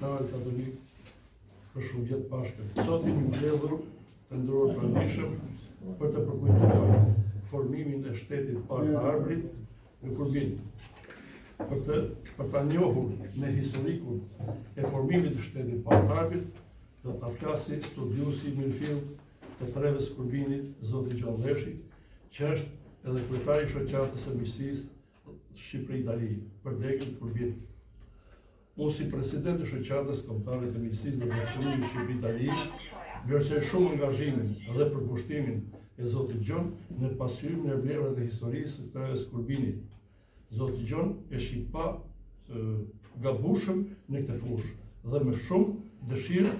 shqiptarët katolik për shumë vjet bashkë. Sot jemi mbledhur të nderuar pranishëm për të përkujtuar formimin e shtetit parë të Arbërit në Kurbin. Për ta njohur me historikun e formimit të shtetit parë të Arbërit, do ta flasi studiuesi mirëfill të Treves Kurbinit, zoti Gjon Leshi, që është edhe kryetari i shoqatës së miqësisë Shqipëri-Itali për degën Kurbin. Unë si president të shoqatës kombëtare të miqësisë dhe bashkëpunimit Shqipëri-Itali, vlerësoj shumë angazhimin dhe përkushtimin e zotit Gjon në pasqyrimin e vlerave të historisë së Treves Kurbinit. Zoti Gjon e shqip pa gabushëm në këtë fushë dhe me shumë dëshirë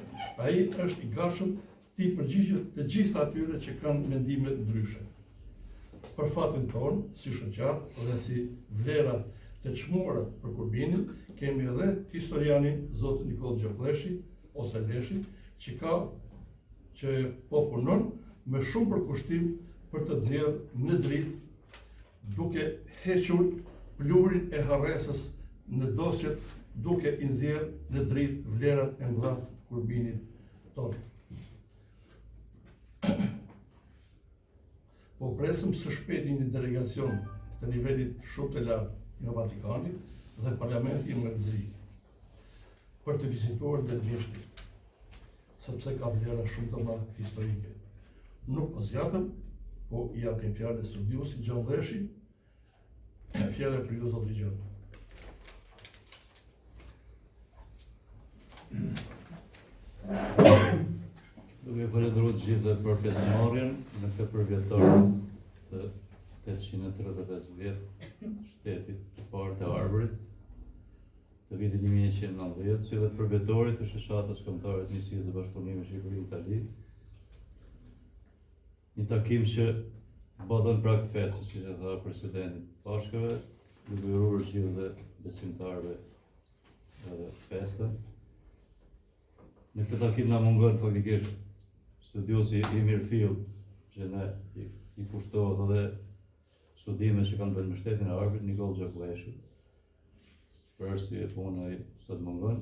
ai është i gatshëm të përgjigjet të gjitha atyre që kanë mendime ndryshe. Për fatin tonë, si shoqatë dhe si vlera të çmuara për Kurbinin, kemi edhe historianin zot Nikol Gjohleshi ose Leshi, që po punon me shumë përkushtim për të nxjerrë në dritë, duke hequr pluhurin e harresës në dosjet, duke i nxjerrë në dritë vlerat e mëdha të Kurbinit tonë. Po presëm së shpejti një delegacion të nivelit shumë të lartë nga Vatikani dhe Parlamenti në Zi për të vizituar Delvishtin, sepse ka vlera shumë të mëdha historike. Nuk po zjatëm, po i japim fjalën e studiuesit Gjon Leshi, fjala për ju zoti Gjon. Duke falenderuar të gjithë për pjesëmarrjen në këtë përvjetor të 835 vjet shtetit të parë të Arbërit të vitit 1990, si dhe përvjetorit të shoqatës kombëtare të miqësisë dhe bashkëpunimit Shqipëri-Itali. Një takim që botën prag festës, siç e tha presidenti i Bashkëve, duke uruar gjithë dhe besimtarëve edhe festën. Në këtë takim na mungon faktikisht studiuesi i mirëfill që ne i kushtohet edhe studime që kanë bërë në shtetin e Arbërit, Nikol Gjohleshi. Për arsye puna ai sot mungon.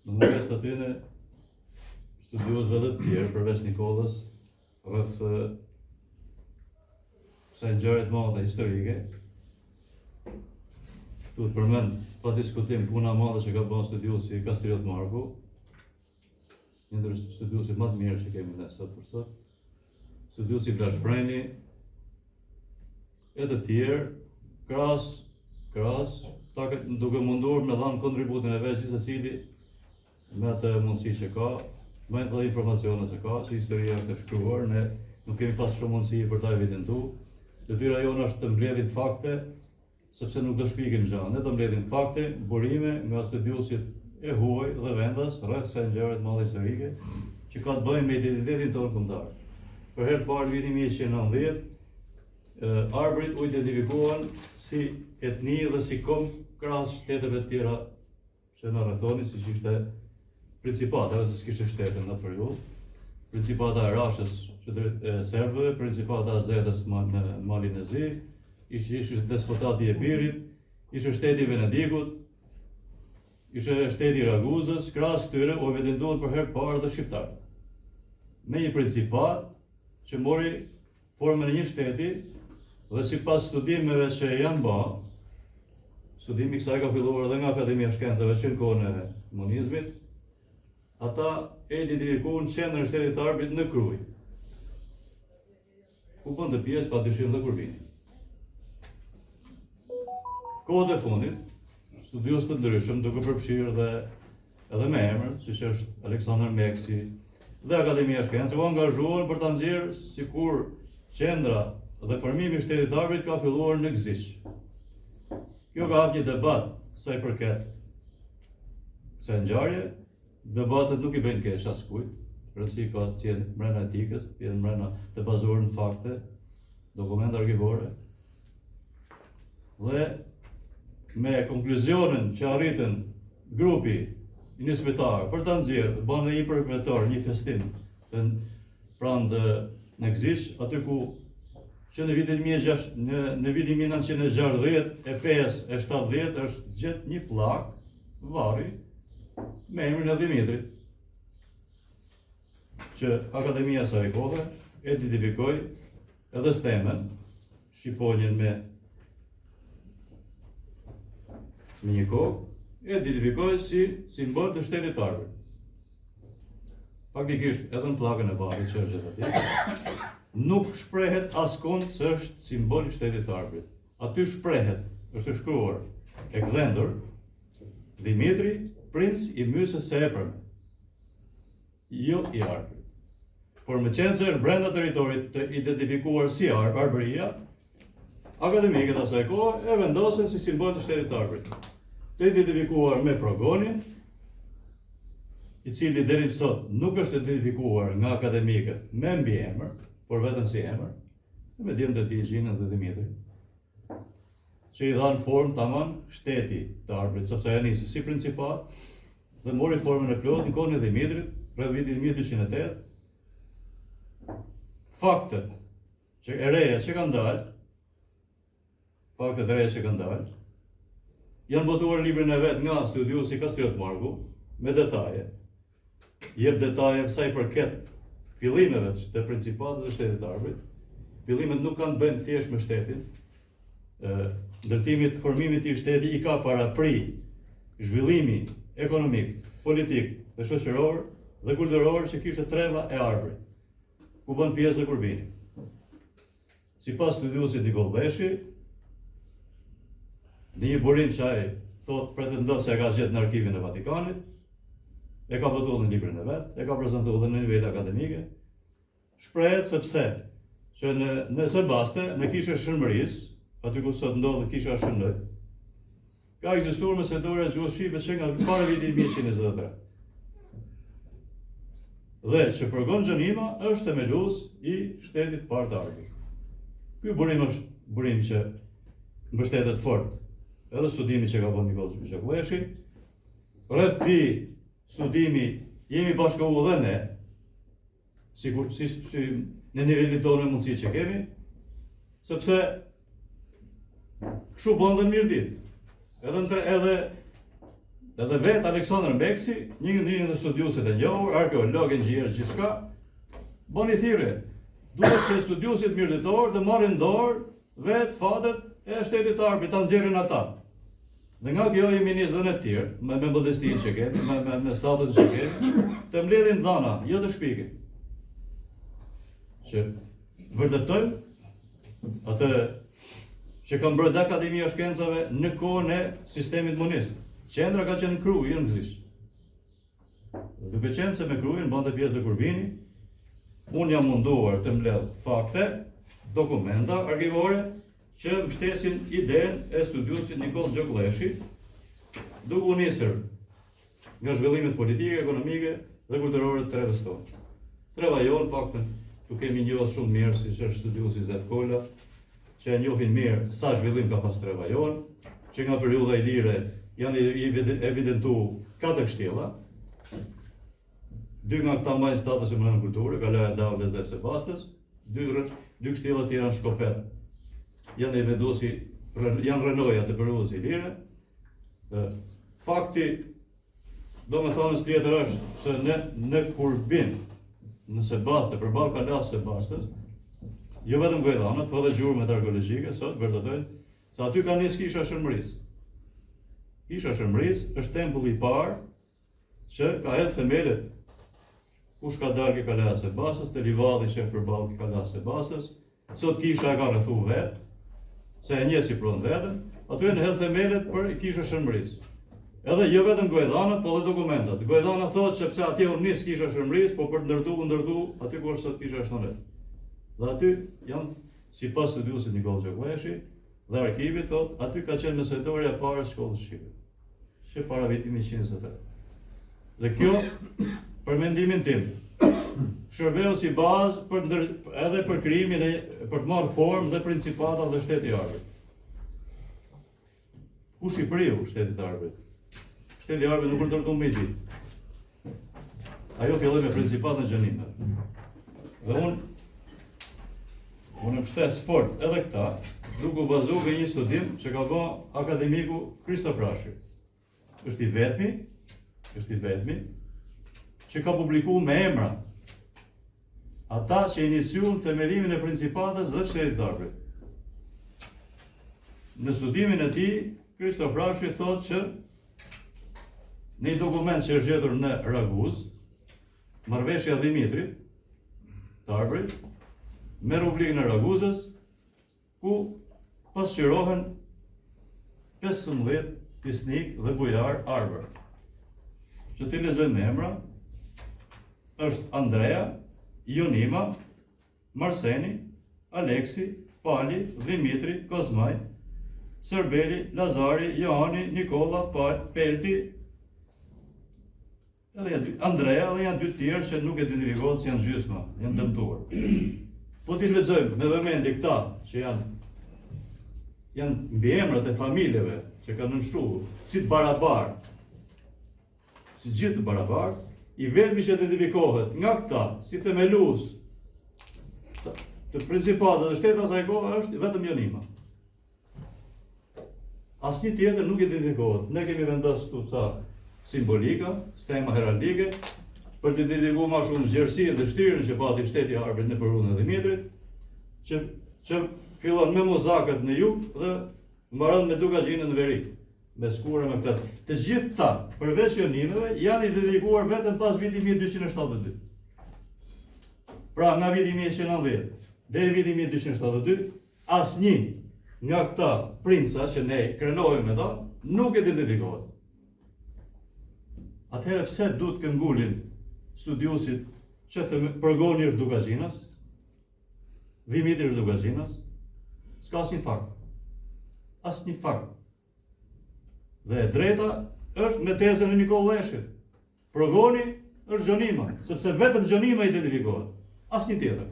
Në mungesë të atyre studiuesve edhe të tjerë përveç Nikolës rreth kësaj ngjarje të madhe historike. Duhet përmend pa diskutim puna e madhe që ka bërë studiuesi Kastriot Marku, një ndër studiuesit më të mirë që kemi ne sot për sot, studiuesi Blaž Breni, e të tjerë, krahas, duke munduar me dhanë kontributin e vet çdo secili me atë mundësi që ka, me ato informacione që ka, që historia është e shkruar, ne nuk kemi pas shumë mundësi për ta evidentuar. Detyra jonë është të mbledhim fakte, sepse nuk do shpikim gjë, ne do mbledhim fakte, burime nga studiuesit e huaj dhe vendas rreth kësaj ngjarje të madhe historike që ka të bëjë me identitetin tonë kombëtar. Për herë të parë në vitin 1990, Arbërit u identifikuan si etni dhe si kombë krahas shteteve të tjera që na rrethonin, siç ishte Principata, ose s'kishte shtete në atë periudhë, Principata e Rashës e serbëve, Principata e Zetës në Malin e Zi, ishte despotati i Epirit, ishte shteti i Venedikut, ishte shteti i Raguzës, krahas tyre u evidentuan për herë të parë dhe shqiptarët. Me një principat që mori formën e një shteti dhe sipas studimeve që janë bërë, studimi i kësaj ka filluar edhe nga Akademia e Shkencave që në kohën e komunizmit, ata e identifikuan qendrën e shtetit të Arbërit në Krujë, ku bënte pjesë padyshim dhe Kurbini. Kohët e fundit, studiues të ndryshëm duke përfshirë edhe me emër, siç është Aleksandar Meksi dhe Akademia e Shkencave, u angazhuan për ta nxjerrë sikur qendra dhe formimi i shtetit të Arbërit ka filluar në Gziç. Kjo ka hap një debat sa i përket kësaj ngjarje. Debatet nuk i bëjnë keq askujt, rëndësi ka të jenë brenda etikës, të jenë brenda të bazuar në fakte, dokumente arkivore. Dhe me konkluzionin që arritën grupi i nismetar për ta nxjerrë, të bënë një përvetor, një festim pranë në Gziç, aty ku që në vitin 1960 e 5 e 70 është gjetë një pllak varri me emrin e Dimitrit, që Akademia saj kohë e identifikoi edhe stemen, Shqiponjën me një kokë, e identifikoi si simbol të shtetit të Arbërit. Faktikisht edhe në pllakën e Barit që është atje, nuk shprehet askund se është simbol i shtetit të Arbërit. Aty shprehet, është shkruar e gdhendur Dimitri, princ i mysës së Epërme, jo i Arbërit. Por me qenë se është brenda territorit të identifikuar si Arbëria, akademikët asaj kohë e vendosen si simbol të shtetit të Arbërit. Të identifikuar me progonin, i cili deri sot nuk është identifikuar nga akademikët me mbiemër, por vetëm si emër, me djemë të tij Gjinën dhe Dimitri, që i dhanë formë tamam shteti të Arbërit, sepse ajo nisi si principat dhe mori formën e plotë në kohën e Dimitrit, rreth vitit 1208. Faktet që e reja që kanë dalë, janë botuar në librin e vet nga studiuesi Kastriot Marku, me detaje. Jep detaje sa i përket fillimeve të principatës së shtetit të Arbërit. Fillimet nuk kanë bënë thjesht me shtetin. Ndërtimit, formimit i shteti i ka parapri zhvillimi ekonomik, politik dhe shoqëror dhe kulturor që kishte treva e Arbërit, ku bën pjesë dhe Kurbini. Sipas studiuesit Nikol Leshi, në një burim që ai thot pretendon se e ka gjetur në arkivin e Vatikanit, e ka botuar në librin e vet, e ka prezantuar në nivel akademike, shprehet sepse që në Sebaste, në kishën e Shërmërisë, aty ku sot ndodhet kisha e Shënojt, ka ekzistuar meselëtorja e gjuhës shqipe që nga para vitit 1123. Dhe që përgon Xhenima është themelues i shtetit parë të Arbërit. Ky burim është burim që mbështetet fort edhe studimi që ka bërë Nikol Zhygjagleshi. Rreth këtij studimi jemi bashkëu dhe ne, si në nivelin tonë me mundësi që kemi, sepse kështu bën dhe mirë ditë. Edhe vetë Aleksandër Mbeksi, një nga studiuesit e njohur, arkeolog, inxhinier, gjithçka, bën i thirrje. Duhet që studiuesit mirëditor të marrin dorë vetë fatet e shtetit të Arbërit, ta nxjerrin ata. Dhe nga kjo jemi nisë dhe në tjerë, me modestinë që kemi, me statusin që kemi, të mbledhin dhana, jo të shpikin. Që vërtetojmë atë që kam bërë dhe Akademia e Shkencave në kohën e sistemit monist. Qendra ka qenë kru, jo në Gzish. Duke qenë se me krujën bante pjesë dhe Kurbini, unë jam munduar të mbledh fakte, dokumenta arkivore, që mbështesin idenë e studiuesit Nikol Zhyagleshi, duke u nisur nga zhvillimet politike, ekonomike dhe kulturore të trevës tonë. Treva jonë, faktën, tu kemi njohur shumë mirë, si që është studiuesi Zet Kola, që e njohin mirë sa zhvillim ka pas treva jonë, që nga periudha e lire janë evidentu 4 kështjella. 2 nga këta mbajnë status e mënyrë kulture, Kalaja Davles dhe Sebastes, 2 kështjella tjera në Shkopet. Janë janë rënoja të periudhës e lire. Fakti, do me thonës tjetër është se në Kurbin, në Sebaste, përballë kalas Sebastes, jo vetëm Gojdanët, po edhe gjurmët arkeologjike sot vërtetojnë se aty ka nisë kisha e Shërmërisë. Kisha e Shërmërisë është tempulli i parë që ka hedhë themelet kush ka dalë ke kala e Sebastes, te livadhi që është përballë ke kala e Sebastes. Sot kisha e ka rrethu vetë, se e njeh si pronë vetën, aty janë hedhë themelet për kisha e Shërmërisë. Edhe jo vetëm Gojdanët, po edhe dokumentat. Gojdana thotë që pse atje u nis kisha e Shërmërisë, po për të ndërtu aty ku është sot kisha e Shënojt. Dhe aty janë, sipas studiuesit Nikol Zhyagleshi dhe arkivit, thotë, aty ka qenë meselëtorja e parë e shkollës shqipe, që para vitit 1123. Dhe kjo, për mendimin tim, shërbeu si bazë edhe për krijimin për të marrë formë dhe principata dhe shteti i Arbërit. Ku Shqipëriu, shteti i Arbërit? Shteti i Arbërit nuk është ndërtuar me ditë. Ajo filloi me principatën Xhenime. Dhe unë mbështes fort edhe këta, duke u bazuar në një studim që ka bërë akademiku Kristof Rashi. Është i vetmi është i vetmi, që ka publiku me emra ata që iniciuan themelimin e Principatës dhe Shtetit të Arbrit. Në studimin e tij, Kristof Rashi thotë që në një dokument që është gjetur në Raguz, marrëveshja e Dimitrit të Arbrit me rubrikën e Raguzës, ku pasqyrohen 15 fisnik dhe bujar arbër. Që ti lexojmë emra, është Andrea, Jonima, Marseni, Aleksi, Pali, Dimitri, Kozmaj, Sërbeli, Lazari, Johani, Nikola, Pelti, Andrea dhe janë 2 tjerë që nuk e identifikohet si janë gjysma, janë dëmtuar. Po ti lexojmë me vëmendje këta që janë mbi emrat e familjeve që kanë nënshkruar si të barabartë, si gjithë të barabartë, i vetmi që identifikohet nga këta si themelues të Principatës dhe Shtetit asaj kohe është vetëm Jonima. Asnjë tjetër nuk identifikohet. Ne kemi vendosur ca simbolika, stema heraldike, për të identifikuar më shumë gjerësinë dhe shtrirën që pati Shteti i Arbrit në rrugën e Dimitrit, që fillon me muzakët në jug dhe mbaron me Dukagjinën në veri, me Skura me këtë. Të gjithë ta, përveç Jonimeve, janë identifikuar vetëm pas vitit 1272. Pra nga viti 1190 deri viti 1272, asnjë nga këta princa që ne krenohemi me ta nuk identifikohet. Atëherë pse duhet këngulin studiusit që Përgoni është Dukazhinas, Dimitri është Dukazhinas, s'ka asnjë fakt. Asnjë fakt. Dhe e drejta është me tezën e Nikoll Leshit. Përgoni është Gjonima, sepse vetëm Gjonima identifikohet. Asnjë tjetër.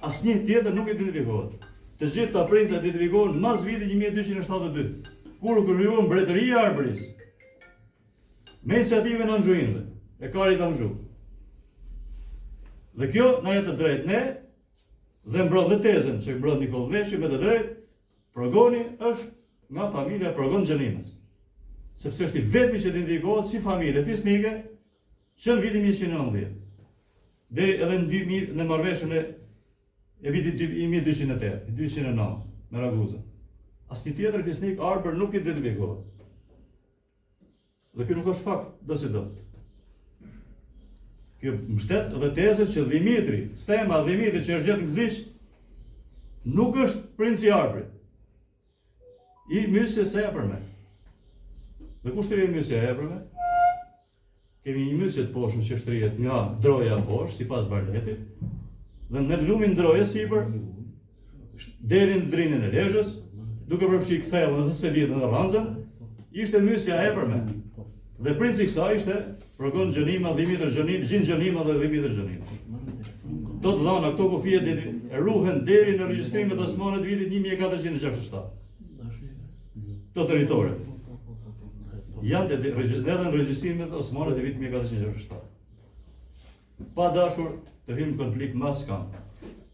Asnjë tjetër nuk identifikohet. Të gjithë ta princat identifikohen mas vitit 1272, kur u krijuar mbretëria e Arbëris. Me iniciativën e Anxhuinëve, e Karit Anxhu. Dhe kjo na jep të drejtë ne dhe mbrojt dhe tezën që mbrojt Nikoll Leshi me të drejtë, Përgoni është nga familja Përgon Gjonimas. Sepse është i vetmi që identifikohet si familje fisnike që në vitin 1190. Deri edhe në marrëveshjen e vitit 1208, 209 me Raguzën. Asnjë tjetër fisnik arbër nuk identifikohet. Dhe kjo nuk është fakt, do si do. Kjo mbështet edhe tezën që Dimitri, stema Dimitri që është gjetur në Gziç, nuk është princi i Arbrit. I mysjes së epërme. Dhe ku shtrihet mysja e epërme? Kemi një mysje të poshtme që shtrihet nga droja poshtë, sipas Barletit, dhe në lumin drojës sipër, deri në drinën e Lezhës, duke përfshi kthellën dhe selitën dhe ranxën, ishte mysja e epërme. Dhe princi i kësaj ishte Përgon Gjonima, Dimitër Gjonima, Gjin Gjonima dhe Dimitër Gjonima. Do të dhana këto kufije ruhen deri në regjistrimet osmane të vitit 1467. Këto territore. Janë edhe në regjistrimet osmane të vitit 1467. Pa dashur të hyjmë në konflikt mas kam,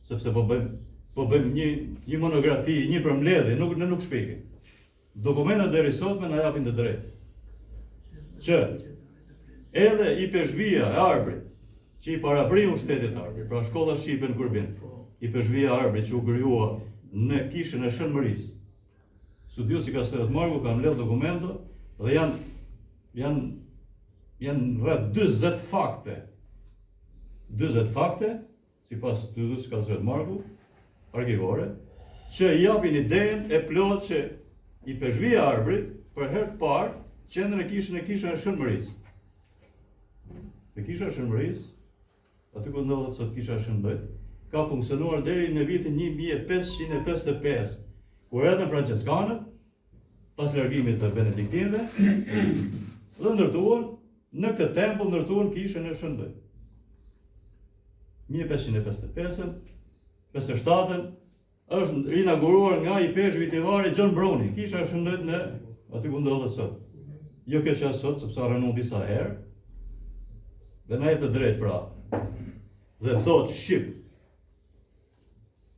sepse po bëjmë një monografi, një përmbledhje, nuk shpjekim. Dokumentat deri sotme na japin të drejtë që edhe i peshvia e Arbrit, që i parapriu Shtetit Arbrit, pra shkolla shqipe në Kurbin, i peshvia e Arbrit që u krijua në kishën e Shënmërisë. Studiusi Kastellet Marku ka mbledh dokumento dhe janë rreth 40 fakte. 40 fakte, sipas studiusit Kastellet Marku, arkivore, që japin idenë e plot që i peshvia e Arbrit për herë të parë qendrën e kishën e Shënmërisë. Dhe kisha e Shënmërisë, aty ku ndodhet sot kisha e Shënmërit, ka funksionuar deri në vitin 1555, kur erdhën franceskanët, pas largimit të benediktinëve, dhe ndërtuan në këtë tempull ndërtuan kishën e Shënmërit. 1555, 57 është inauguruar nga i peshë vitivari John Browni, kisha e Shënmërit në aty ku ndodhet sot. Jo kjo që sot, sepse rënu disa herë, dhe na jep të drejtë pra, dhe thot Shqip,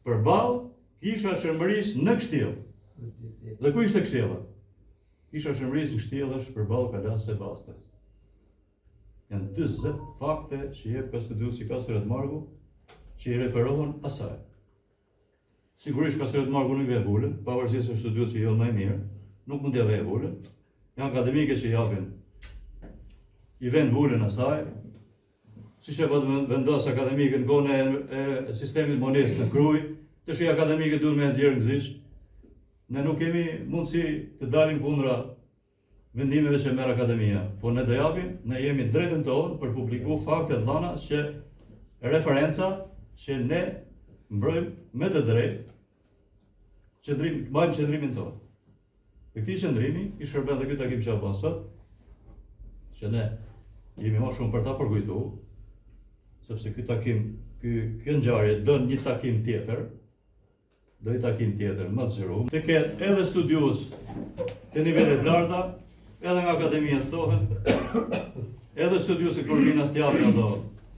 përballë kisha e Shënmërisë në kështjell. Dhe ku ishte kështjella? Kisha Shëmërisë Kështjellësh përballë Kalas Sebastes. Janë 40 fakte që jep konstitucioni Kastrat Margu që i referohen asaj. Sigurisht Kastrat Margu nuk ve vulën, pavarësisht se studiues që janë më mirë, nuk mund t'ia ve vulën. Janë akademike që japin i vend vulën asaj. Siç e vendos akademikën në kohën e sistemit monedës në Kruj, tash i akademikët duhet me nxjerrë ngzish. Ne nuk kemi mundësi të dalim kundra vendimeve që merr akademia, po ne do japim, ne jemi drejtën tonë për publiku fakte të dhëna që referenca që ne mbrojmë me të drejtë bëjmë qëndrimin tonë. Dhe këtij qëndrimi i shërben dhe ky takim që apo sot, që ne jemi më shumë për ta përkujtuar, sepse ky ngjarje do një takim tjetër, më zgjeruar. Të ketë edhe studiues të nivelit larta, edhe nga akademia të tohen, edhe studiues e Korvinas të japin ato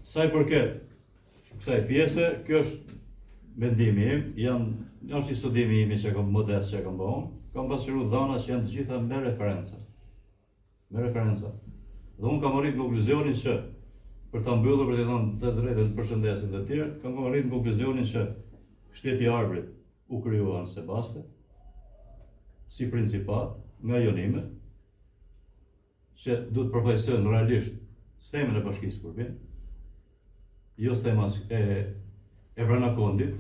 sa i përket kësaj pjese. Kjo është mendimi im, është i studimi imi që kam modest që kam bëhon, kam pasqyru dhana që janë të gjitha me referenca. Dhe unë kam arrit në konkluzionin që, për ta mbyllur për të dhënë të drejtën përshëndesin të tjerë, kam arrit në konkluzionin që Shteti i Arbrit u krijua në Sebaste, si principat nga jonimet, që du të përfaqësojnë realisht sistemin e Bashkisë Kurbin, jo sistema e Vranakondit,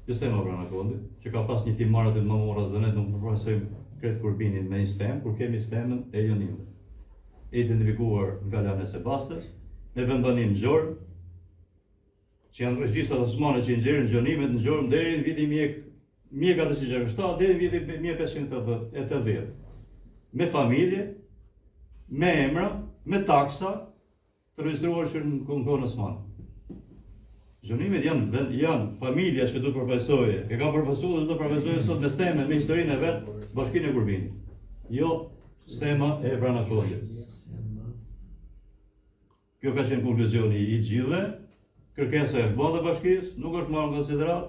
që ka pas një timare të Mamoras dhe ne nuk përfaqësojmë kretë Kurbinin me një sistem, kur kemi sistemin e jonimet. E identifikuar nga lana e Sebastes, me vendanim në Gjorë, që janë regjistrat osmane që i nxjerrin gjonimet në Gjorë deri në vitin 1467 deri në vitin 1580. Me familje, me emra, me taksa të regjistruar që në kohën osmane. Gjonimet janë familja që do të përfaqësojë, e ka përfaqësuar dhe do të përfaqësojë sot me sistemin, me historinë e vet, Bashkinë e Kurbinit. Jo sistema e Vranakondit. Kjo ka qenë konkluzioni i gjithëve. Kërkesa e bërë dhe bashkisë nuk është marrë në konsiderat,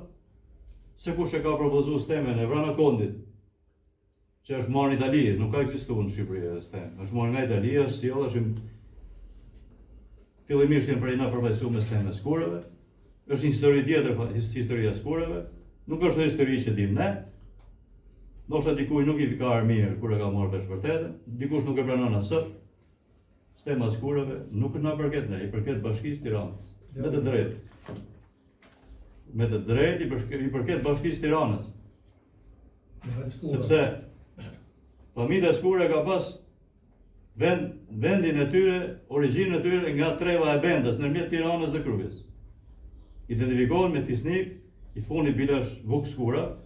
se kush e ka propozuar sistemin e Vranakondit, që është marrë në Itali, nuk ka ekzistuar në Shqipëri sistem. Është marrë nga Italia, është fillimisht janë përina përfaqësuar me sistemin e skureve, është një histori tjetër, historia e skureve, nuk është histori që dim ne. Ndoshta dikuj nuk i ka mirë kur e ka marrë vesh vërtetën, dikush nuk e pranon as sot. Sistema e skureve nuk na përket ne, i përket Bashkisë Tiranës. Me të drejtë i përket Bashkisë Tiranës. Sepse familja Skure ka pas vendin e tyre, origjinën e tyre nga treva e Bendës, ndërmjet Tiranës dhe Krujës. Identifikohen me fisnik, i funi bilash Vuk Skura,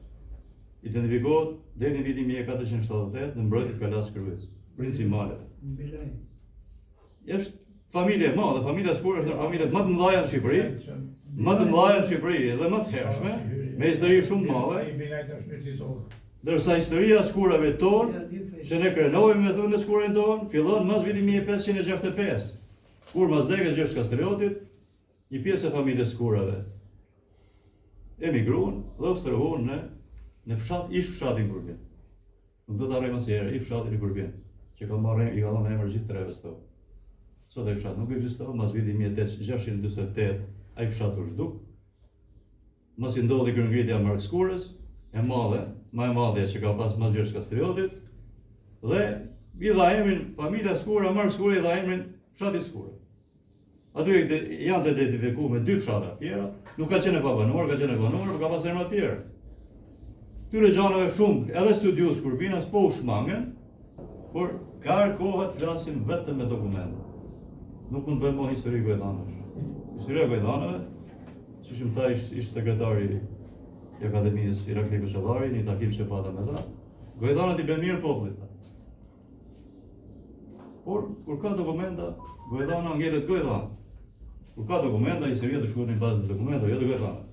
identifikohet deri në vitin 1478 në mbrojtjet Kalas Krujës, princi Male. Është familje e madhe, familja Skura është një familje më të mëdha në Shqipëri, dhe më të hershme, me histori shumë madhe. Ndërsa historia e skurave tonë, që ne krenovim me thonë skurën tonë, fillon mas vitin 1565, kur mas degës Gjergj Kastriotit, një pjesë e familjes skurave emigruan dhe u shtërhuan në fshatin Kurbin. Nuk do të harrojmë asnjëherë i fshatin e Kurbin, që ka marrë i ka dhënë emër gjithë treves këto. Sot ai fshat nuk ekziston, mas vitit 1848 ai fshat u zhduk. Mos i ndodhi kërngritja e Mark Skurës, e madhe, më e madhe që ka pas mas Gjergj Kastriotit, dhe i dha emrin familja Skura, Mark Skura i dha emrin fshati Skura. Aty janë të identifikuar me dy fshatra tjera, nuk ka qenë e pabanuar, por ka pas emra të tjerë. Këtyre gjanëve shumë, edhe studiues Kurbinas po u shmangen, por kohët flasin vetëm me dokumente. Nuk mund të bëjmë histori gojdanësh. Historia gojdanëve, siç më tha ishte sekretari i Akademisë Irakli Koçallari, një takim që pata me ta, gojdanët i bën mirë popullit. Por kur ka dokumenta, gojdana ngelet gojdan. Kur ka dokumenta, historia të shkruhet në bazë të dokumentave, jo të gojdanave.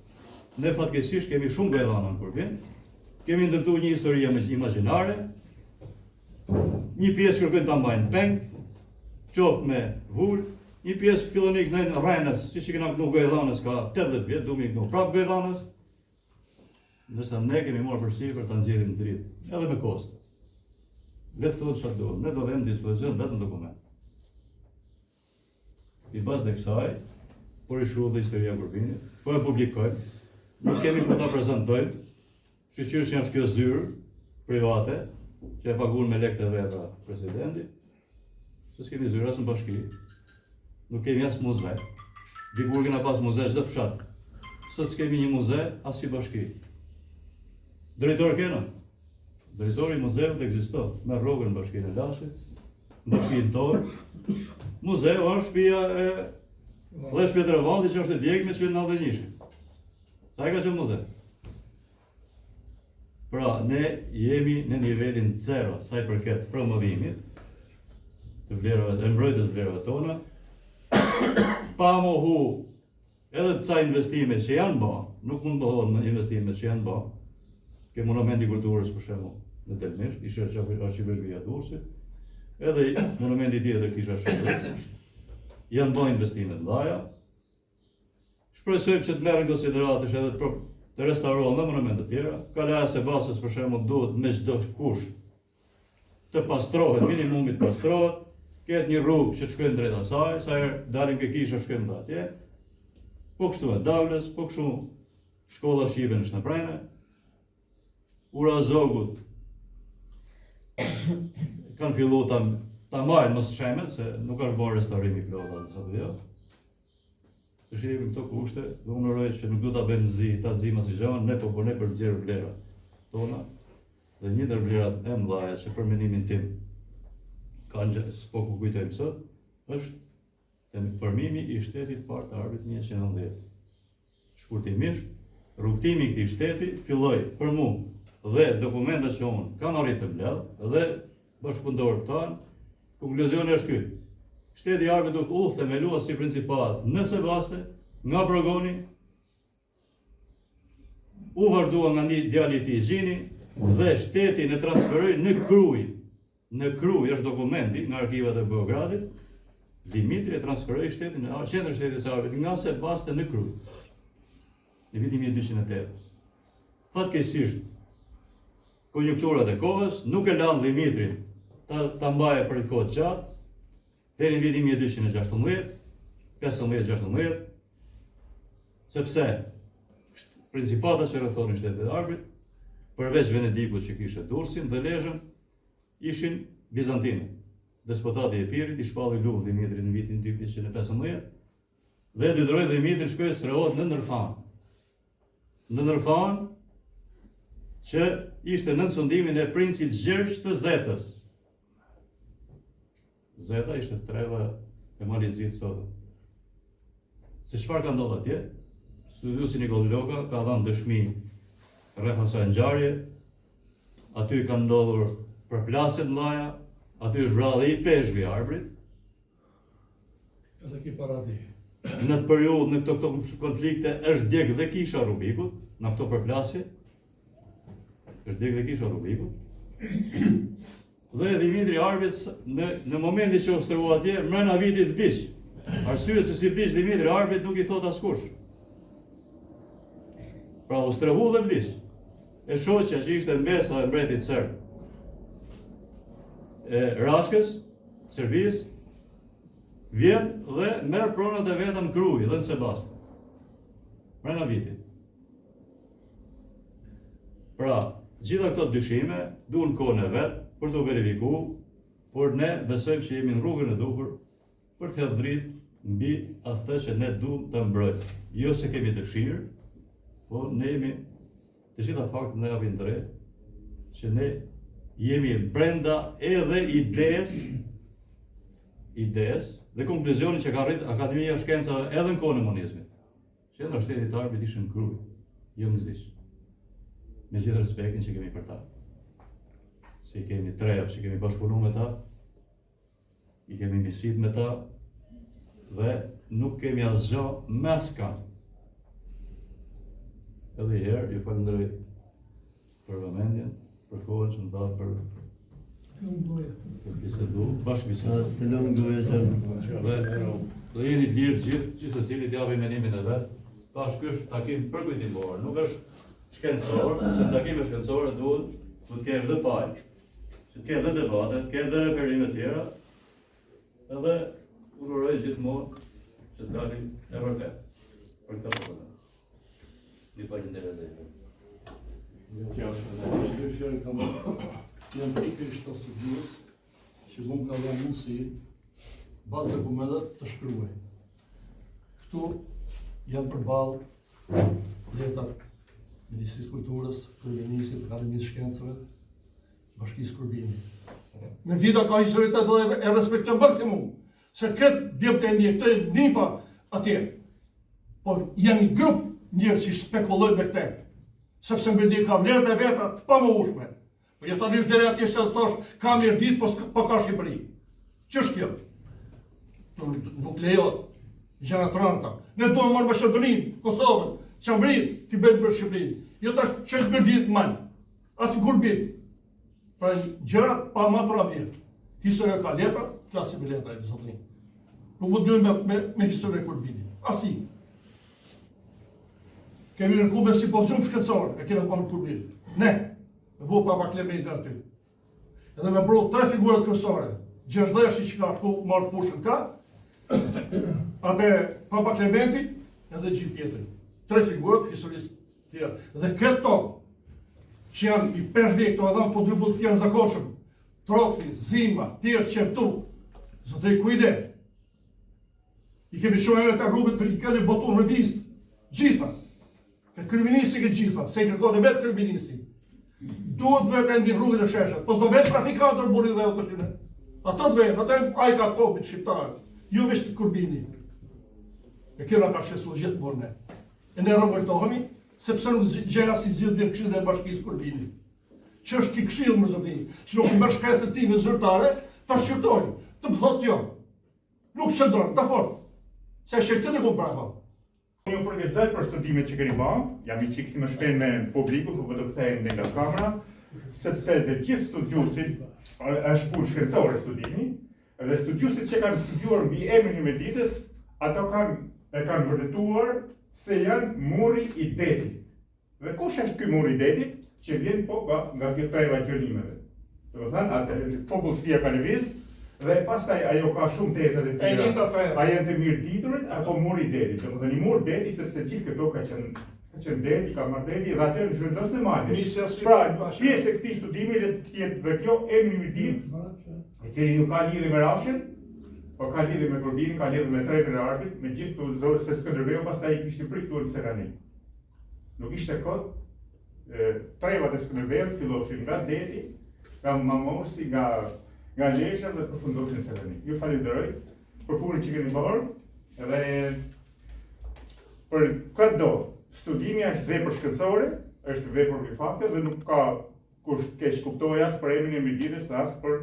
Ne fatkeqësisht kemi shumë gojdana në Kurbin. Kemi ndërtuar një histori imagjinare. Një pjesë kërkojnë ta mbajnë peng, qoftë me vul, një pjesë fillon i kënojnë rrenës, siç i kena këtu gojdanës ka 80 vjet, duam i këtu prapë gojdanës. ndërsa ne kemi marrë përsipër ta nxjerrim dritë, edhe me kost. Le të thotë çfarë duhet, ne do vëmë dispozicion vetëm dokument. I bazë të kësaj, por i shkruaj dhe historia grupimit, po e publikojmë, nuk kemi ku ta prezantojmë, shqyqyrës janë shkjo zyrë private, që e paguën me lekë të veta presidenti, se s'kemi zyrë asë në bashki, nuk kemi asë muze, dikur kena pas muze çdo fshat, sot s'kemi një muze asë si bashki. Drejtor kena, drejtori i muzeut ekziston, me rrogën në bashkinë e Lashit, në bashkinë tonë, muzeu është shtëpia e Vlesh Pjetravanti që është e djegme që në 91. Sa e ka që muze? Pra, ne jemi në nivelin 0, sa i përket promovimit të vlerave, të mbrojtjes vlerave tona, pa mohu edhe ca investime që janë bë, nuk mund të hodhën investimet që janë bë, ke monumenti kulturës për shembull në Telmisht, ishte arqiveshbia Durrësit, edhe monumenti tjetër kisha Shqipërisë, janë bë investime të mëdha. Shpresojmë që të merren konsideratë edhe të restaurohen dhe monumente të tjera. Kalaja e Sebasës për shembull duhet me çdo kusht të pastrohet, minimumi të pastrohet, ketë një rrugë që të shkojnë drejt asaj, sa herë dalim ke kisha shkojmë dhe atje. Po kështu e Davles, po kështu shkolla shqipe në Shneprene, ura Zogut kanë fillu ta marrin mos shemet, se nuk është bërë restaurim i plot atë sa jo. Të shihemi këto kushte, dhe unë uroj që nuk do ta bëjmë zi, ta xima si gjanë, ne po bëne për nxjerr vlerat tona. Dhe një ndër vlerat e mëdha që për mendimin tim kanë po ku kujtojmë sot, është formimi i shtetit parë të arbit 1990. Shkurtimisht, rrugtimi i këtij shteti filloi për mua dhe dokumentat që unë kam arritur të mbledh dhe bashkëpunëtorët tanë, konkluzioni është ky. Shteti i arbit u themelua si principat në Sebaste, nga Brogoni, u vazhdua nga një djali i tij Gjini dhe shteti në transferoi në Kruj. Në Kruj është dokumenti nga arkivat e Beogradit, Dimitri e transferoi shtetin në qendrën e shtetit të arbit nga Sebaste në Kruj. Në vitin 1208. Fatkeqësisht, konjunkturat e kohës nuk e lanë Dimitrin ta mbaje për kohë të gjatë, deri në vitin 1216, 15-16, sepse principata që rrethonin shtetin e arbit, përveç Venedikut që kishte Durrësin dhe Lezhën, ishin bizantinë. Despotati i Epirit i shpalli luftë Dimitrit në vitin 1215 dhe detyroi Dimitrin shkoi srehohet në Ndërfan. Në Ndërfan, që ishte nën sundimin e princit Gjergj të Zetës. Zeta ishte treva e Malizit sot. Se çfarë ka ndodhur atje? Studiusi Nikol Loka ka dhënë dëshmi rreth asaj ngjarje. Aty kanë ndodhur përplasje të mëdha, aty është vrarë i peshqve i arbrit. Edhe ki paradi. Në atë periudhë, në këto konflikte, është djeg dhe kisha Rubikut, në këto përplasje. Është djeg dhe kisha Rubikut. Dhe Dimitri Arbit në momentin që u strehua atje, mrena vitit vdiq. Arsye se si vdiq Dimitri Arbit nuk i thot askush. Pra u strehu dhe vdiq. E shoqja që ishte mbesa e mbretit serb e Rashkës, Serbisë, vjen dhe merr pronat e veta në Kruj dhe në Sebast. Mrena vitit. Pra, gjitha këto dyshime duhen kohën e vet për të verifikuar, por ne besojmë që jemi në rrugën e duhur për të hedhur dritë mbi atë që ne duam ta mbrojmë. Jo se kemi dëshirë, por ne jemi të gjitha faktet na japin drejt që ne jemi brenda edhe ides dhe konkluzionit që ka rrit Akademia e Shkencave edhe në kohën e komunizmit. Qendra e shtetit të arbit ishte në Kruj, jo në Zis. Me gjithë respektin që kemi për ta. Se i kemi trejap që kemi bashkëpunuar me ta, i kemi misit me ta, dhe nuk kemi asgjë me askan. Edhe i herë, ju falenderoj për vëmendjen, për kohën që më dha për bisedu, bashkë bisedu. Dhe jeni të lirë gjithë, që se cili t'japi menimin e vetë, tash ky është takim përkujtimor, nuk është shkencor, sepse në takime shkencore duhet të kesh dhe palë, që të kesh dhe debate, të kesh dhe referime tjera, edhe uroj gjithmonë që të dalin e vërtet për këtë problem. Një faleminderit dhe Kjo është edhe dy fjalë kam janë pikërisht të studiuar që mund ka dhënë mundësi bazë dokumentet të shkruaj. Këtu janë përballë letrat Ministrisë Kulturës, Kryeministit të Akademisë Shkencave, Bashkisë Kurbini. Në vita ka historitë dhe e respektoj maksimum, se këtë djepët e një, këtë nipa atje, por janë një grup njerëz që spekulojnë me këtë, sepse mbedi ka vlerat e veta të pamohueshme. Po jetanish deri atje se thosh ka mirë ditë, po ka Shqipëri. Ç'është kjo? Nuk lejohet gjëra të rënda. Ne duam marrë Maqedoninë, Kosovën, Çambrin, ti bëjmë për Shqipërinë. Jo tash ç'është bërë ditë mal. As në Kurbin. Pra gjërat pa matura mirë. Historia ka letra, flasim me letra e zotin. Nuk mund të bëjmë me historinë e Kurbinit. Asi. Kemi nërku me simpozium shkencor, e kena bërë Kurbin. Ne, me bu Papa Klementi aty. Edhe me bërë 3 figurat kryesore. Gjerzdeshi që ka shku marrë pushën ka, atë Papa Klementi edhe Gjip Pjetri. 3 figurat historistë tjera. Dhe këto që janë i perfekt, të adhamë kontribut të tjerë zakonshëm, Trokthi, Zima, tjerë që jenë tu, zotëri kujde. I kemi shumë e të rrugët, i keni botu në revistë, gjitha. Këtë kryeministi këtë gjitha, se i kërkot e vetë kryeministi. Duhet vetë e një rrugët e sheshat, po s'do vetë trafikantër buri dhe të shine. Ato të vetë, ato e ajka kopit shqiptarë, ju vesh të Kurbini. E kjo nga ka shesu gjithë mërë ne. E ne revoltohemi, sepse nuk gjera si zgjidhjen Këshillit e Bashkisë Kurbini. Që është ki këshill më zoti, që nuk mërë shkresët time zyrtare, ta shqyrtojnë, të më thotë jo. Nuk qëndronë, dakor. Se shqyrtin e ku brava. Unë përgëzoj për studimet që keni bërë, jam i qikë si më shpen me publiku, ku do kthehen nga kamera, sepse dhe gjithë studiusit, është punë shkencore studimi, dhe studiusit që kanë studiuar mbi emrin e Meditës, ato kanë vërtetuar se janë muri i detit. Dhe kush është ky muri i detit që vjen po nga kjo treva gjërimeve? Do të thënë, atë popullsia ka lëviz dhe pastaj ajo ka shumë teza të tjera. A janë të mirë diturit apo muri i detit? Do të thënë, muri i detit sepse gjithë këto ka qenë deti, ka marrë deti dhe atë në zhvendosën e madhe. Pra, pjesë e këtij studimi le të jetë dhe kjo emri i dit, i cili nuk ka lidhje me Rashën, po ka lidhje me Kurbinin, ka lidhje me trevën e Arbrit, me gjithë këto zorë se Skënderbeu pastaj i kishte priktur në Seranik. Nuk ishte kot, trevat e Skënderbeut filloshin nga deti, nga Mamorsi, nga Lesha dhe përfundoshin në Seranik. Ju falenderoj për punën që keni bërë dhe për këtë studimi është vepër shkencore, është vepër mbi fakte dhe nuk ka kush keq kuptoj as për emrin e Meditës, as për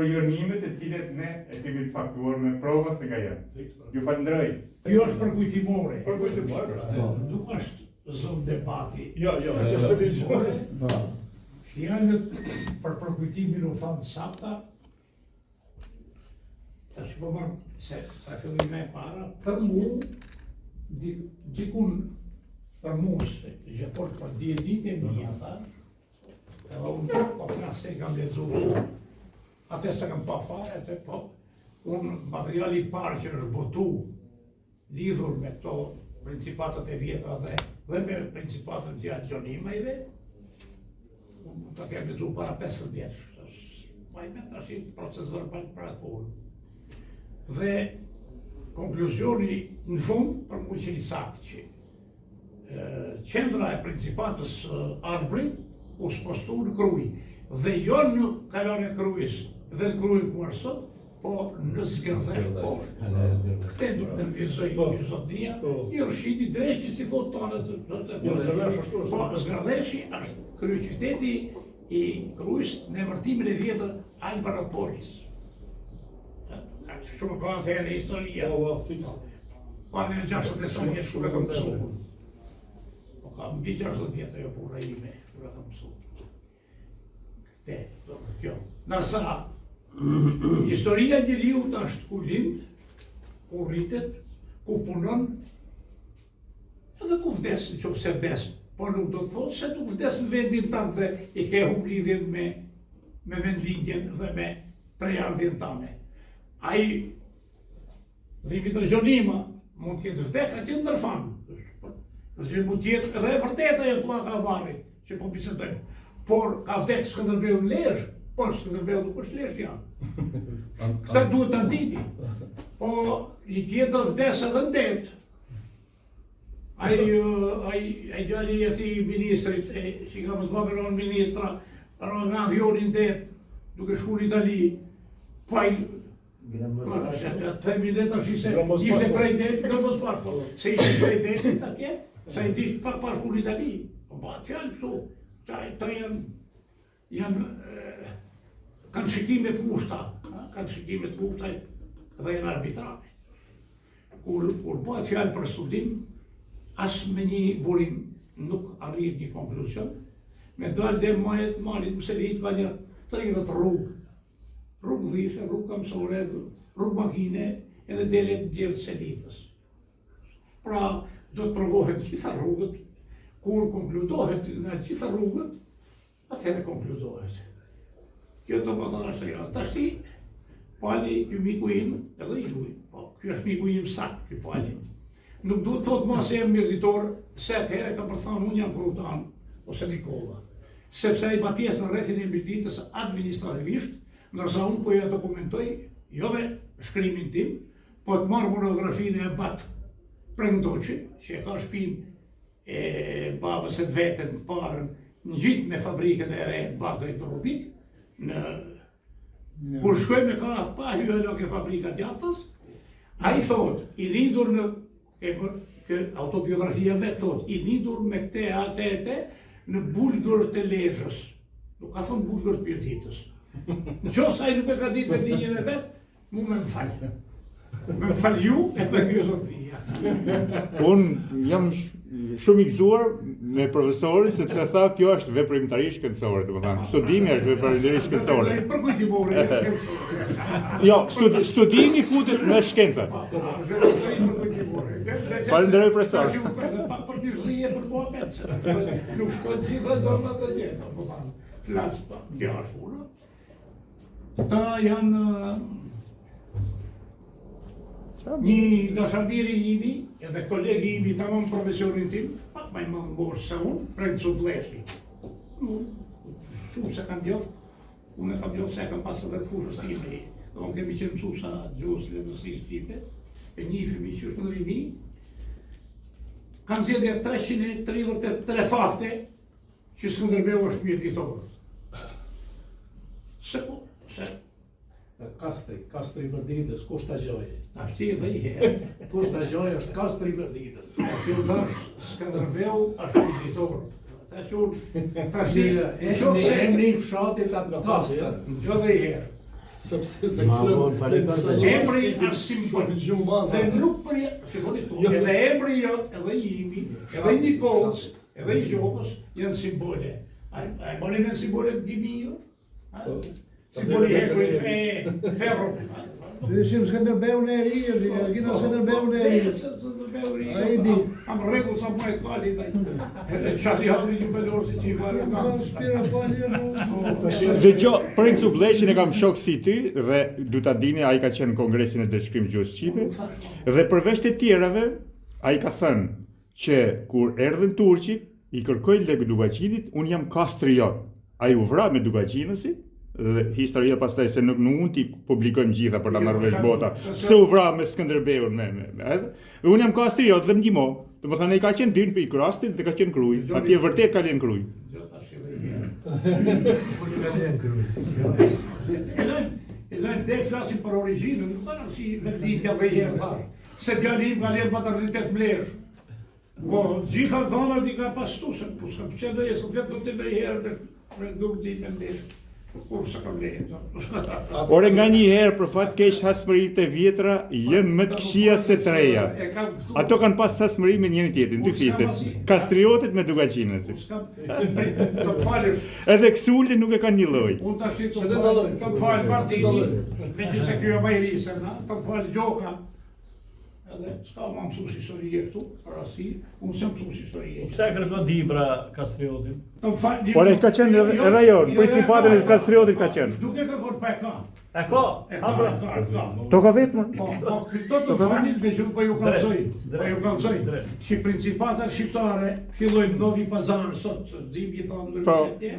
jërnimet e cilet ne e kemi të faktuar me prova se nga janë. Ju falenderoj. Kjo është përkujtimore. Përkujtimore. Nuk është zonë debati. Jo, është televizore. Fjalët për përkujtimin u thanë sakta. Tash po marr se ta filloj më para për mua dikun për mua se gjithmonë për ditë mia tha. Edhe unë po flas se kam lexuar. Atë se kam pa fare, atë po. Unë materiali i parë që është botu lidhur me këto principatet e vjetra dhe me principatet që janë gjënimeve, unë të kem lexuar para 50 vjeç. Majme tash procesor për atë punë. Dhe konkluzioni në fund për mua që i saktë që qendra e principatës Arbrit u spostu në Kruj dhe jo në kalon e Krujës dhe në Kruj ku është sot, po në Zgërdesh poshtë. Këte du të nënvizoj një zotnia, një rëshiti dreshi si thot tonë po Zgërdeshi është kryeqyteti i Krujës në emërtimin e vjetër Albanopolis. Shumë ka të e historia. Pare në 60 vjetë shkure kam mësu. Po kam mbi 60 vjetë jo pura ime, shkure kam mësu. Kjo. Nërsa, historia njeriut është ku lind, ku rritet, ku punon, Edhe ku vdes, në qoftë se vdes, por nuk do të thotë se nuk vdes në vendin tanë dhe i ke humb lidhjen me vendlindjen dhe me prejardhjen tane. Ai Dimitri Gjonima mund të ketë vdek atje në Nërfan. Dhe mund tjetë edhe e vërteta e pllaka e Varrit, që po bisedojmë. Por ka vdek Skënderbeu në Lezhë, por Skënderbeu nuk është Lezhë janë. Këta duhet ta dini. Po i tjetër vdes edhe në det. Ai djali i atij ministrit, që ka mësbabëron ministra, nga avionin det, duke shku në Itali, pa i të themi dhe tash se ishte prej detit, në mos parë, se ishte prej detit atje, se i dishtë pak shku në Itali. Po atë fjallë këtu, ta janë, kanë shikimet kushta, dhe janë arbitrare. Kur bëhet fjallë për studim, as me një burim nuk arrit një konkluzion, me dalë dhe malit mëselit ka një 30 rrugë. Rrugë dhishe, rrugë kamësore, rrugë makine, edhe delet djelë selitës. Pra, do të provohet gjitha rrugët, kur konkludohet nga gjitha rrugët, atëherë konkludohet. Kjo të më thënë ashtë ja, tashti, pali, kjo miku im, edhe i luj, po, kjo është miku im sakt, kjo pali. Nuk duhet thot ma se e mjërditor, se atëherë ka përthanë unë jam Krutan, ose Nikola. Sepse i pa pjesë në rrethin e mbështetjes administrativisht, ndërsa unë po ja dokumentoj, jo me shkrimin tim, po të marrë monografinë e Bat Prendoqi, që e ka shtëpinë e babës e të vetën parën në gjitë me fabrikën e re të Batrit të Rubik, kur shkoj me ka pa hyelo ke fabrika djatës, a i thot, i lindur në autobiografia vetë thot, i lindur me te në bulgër të Lezhës. Nuk ka thonë bulgër të Pjotitës. Në qoftë se ai nuk e ka ditë vetë linjën e vetë, mu me më falë. Me më falë ju e për një zotia. Unë jam shumë i gëzuar me profesorin, sepse tha kjo është veprimtari shkencore, domethënë studimi është veprimtari shkencore. Për kujtimore e shkencore. Jo, studimi futet në shkenca. Falenderoj profesor. Për një zhije për moment, nuk shkojnë gjitha dorna të gjitha, po thanë, flasë pa, kjo është puna. Ta janë një dashabiri imi, edhe kolegi imi tamam profesionin tim, pak ma i më ngorë se unë, Renzo Bleshi. Shumë se kam djoft, unë e kam djoft se kam pasë edhe të fushës time, dhe unë kemi qenë mësu sa gjusë letërsisë time, e një fëmi që është në rimi, kanë zjedhja 333 fakte që Skënderbeu është mjeditor. Se ku? Se? Kastri i Mërditës, kush ta gjoje? Ashti edhe i herë. Kush ta gjoje është Kastri i Mërditës. Kjo thash, Skënderbeu është mjeditor. Tashti, emri i fshatit atë Kastër. Gjo dhe i herë. Emri është simbol, dhe nuk përje, edhe emri jot, edhe i imi, edhe i Nikolës, edhe i Gjokës, janë simbole. A i mori me simbole të dimi jo? Simboli hekurit ferro. Ishim Skënderbeu në eri, gjitha Skënderbeu në eri. A i di. Am regu sa mu e t'pali taj. Edhe qali hadri një belorë si që i varë nga. Shpira pali Dhe gjo, Princu Bleshin e kam shok si ty, dhe du ta dini, a i ka qenë në kongresin e dëshkrim gjusë Shqipe, dhe përveç të tjerave, a i ka thënë që kur erdhën turqit, i kërkoj legë Dugaçinit, unë jam kastri jot. A i u vra me Dugaçinësi, dhe historia pastaj se nuk mund t'i publikojmë gjitha për ta marrë vesh bota. Pse u vra me Skënderbeun me edhe. Unë jam kastri jot dhe më ndihmo. Domethënë ai ka qenë dyn për i krastit dhe ka qenë kruj. Atje vërtet ka lënë kruj. Kush ka lënë kruj? E lënë dhe flasin për origjinën, nuk kanë si venditja dhe herë thash. Se djali im ka lënë maternitet Mlezhë. Po, gjitha dhonat i ka pastu, se po s'kam qenë dhe jesë, vetë do të dhe herë me dukti me Mlezhë. Kur se kam lejë. Ore nga një herë për fat keq hasmëritë e vjetra janë më të këqija se të reja. Ato kanë pas hasmëri me njëri tjetrin, dy fiset. Kastriotët me Dugaçinës. Edhe Ksuli nuk e kanë një lloj. Unë tash kam fal Martini, megjithëse ky është më i ri se na, kam fal Gjoka. edhe s'ka ma mësus historie këtu, për rasti, unë se mësus historie. Pse kërkon Dibra Kastriotin? Por e ka qenë edhe jo, principatën e Kastriotit ka qenë. Duke kërkon pa e ka. E ka? Ka. To ka vetë, më? Po, këto të fanil dhe që po ju kalzoj, që principata shqiptare fillojnë Novi Pazar, sot, Dibi thonë në rrëtje,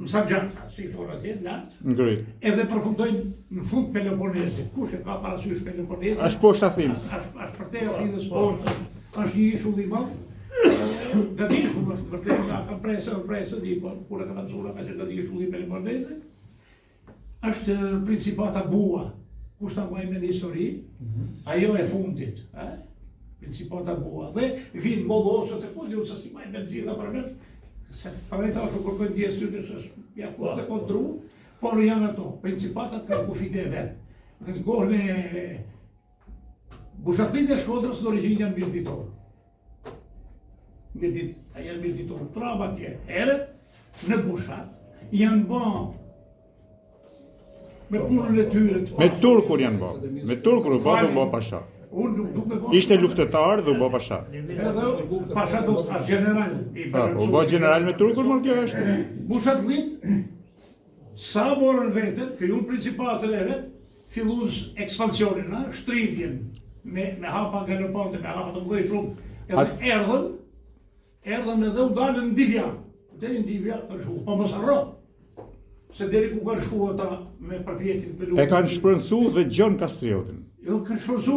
më sa gjatë, si thonë atje, lartë, Ngrit. edhe përfundojnë në fund Peloponezit. Kush e ka parasysh Peloponezit? Është poshtë Athinës. Është për te Athinës poshtë, është një ishull i madh. Gadishull është vërtet nga ka presë, di, po, kur e ka nësura ka që gadishull i Peloponezit. Është Principata Bua, kush ta mbajmë në histori, ajo e fundit, Principata Bua. Dhe vinë Mollosët e kundi, unë sa si mbajmë në gjitha për nërë, se paraj tha që kërkojnë djesë tyre se ja fut të kontru, por janë ato, Principatat ka kufite vetë. Dhe në kohën e Bushathit e Shkodrës në origjinë janë mirëditor. Janë mirëditor, prava tje, eret në Bushat, janë ba me punën e tyre të Me turkur janë bë. Me turkur u bë do bë pasha. Unë nuk me bo... Ishte luftëtar dhe u bë pasha. Edhe pasha do të as general. U bë general me turkur, më kjo është. Bushatlit, sa morën vetën, kryun principatën e vetë, fillus ekspansionin, shtridhjen, me hapa galopante, me hapa të mëdhej shumë, edhe erdhën edhe u dalën në Divja. Deri në Divja kanë shku, pa mos harro. Se deri ku kanë shku ata me përpjekjet me luftë. E kanë shpërnsu dhe Gjon Kastriotin. Jo, kanë shpërnsu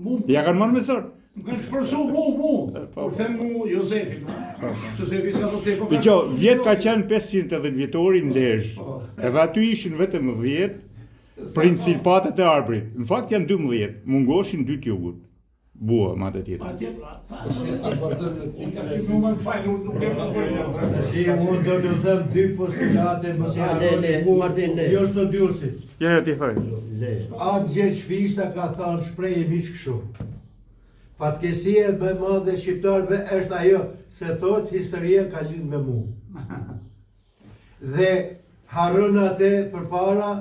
mu. Ja kanë marrë me zor. Më kanë shpërnsu mu. Por them mu Jozefin. Jozefi s'ka do të eko. Dgjoj, vjet ka qenë 580 vjetori në Lezhë. Edhe aty ishin vetëm 10 principatet e Arbrit. Në fakt janë 12, mungoshin 2 jugut. Bua, ma të tjetër. Atje pra, nuk më të fajnë, nuk e më të fajnë. Si, unë do të them 2 postulate, më se harroni jo së djusit. Ja, ti thaj. Atë Gjergj Fishta ka thënë shprehje mish kështu. Fatkesia më e madhe e shqiptarëve është ajo se thot historia ka lind me mu. Dhe harron atë përpara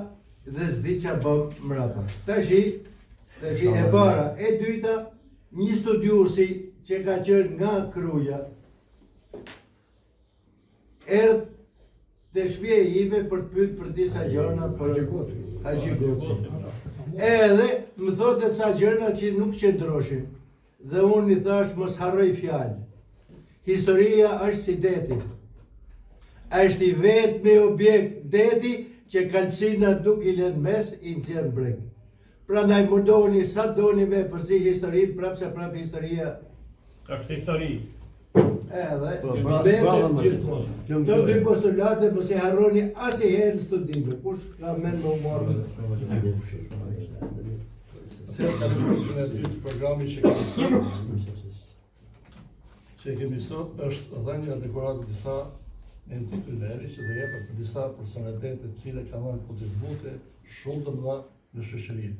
dhe s'di ç'a bëm mbrapa. Tash e para, e dyta, një studiusi që ka qenë nga Kruja, erdhë të shtëpia ime për të pyet për disa gjëra për Haxhi Guci. Edhe më thotë ca gjëra që nuk qëndroshin. Dhe unë i thash mos harroj fjalë. Historia është si deti. Është i vetmi objekt deti që kalpsina nuk i lën mes i nxjerr breg. Prandaj mundoni sa doni me përzi historinë, prapse prap historia. Është histori. Edhe, këto 2 postulate mos e harroni asnjëherë në studime, kush ka mend më morë. Se ka në dy programi që kemi sot është dhënia e dekoratë disa entitulleri që do jepet për disa personalitete të cilët kanë dhënë kontribute shumë të mëdha në shoqërinë.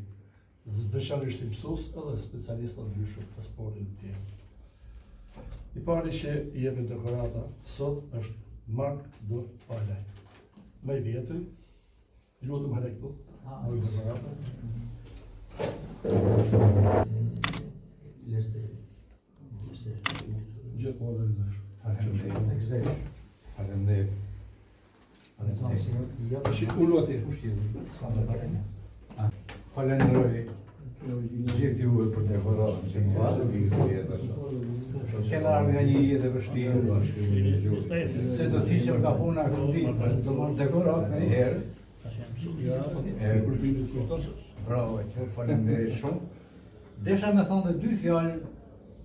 Veçanërisht si mësues edhe specialistë në ndryshëm të sportit të tjerë. I pari që i jepet dekorata sot është Mark do Palaj. Më i vjetri, lutem herë këtu, më dekorata. Gjithë më organizash. Unë atje. Falenderoj gjithë juve për dekoratën që më bashkë. Kena ardhur nga një jetë e vështirë. Se do të ishim nga puna këti, do marrë dekorat në një herë. Bravo, falenderoj shumë. Desha me thonë dhe 2 fjalë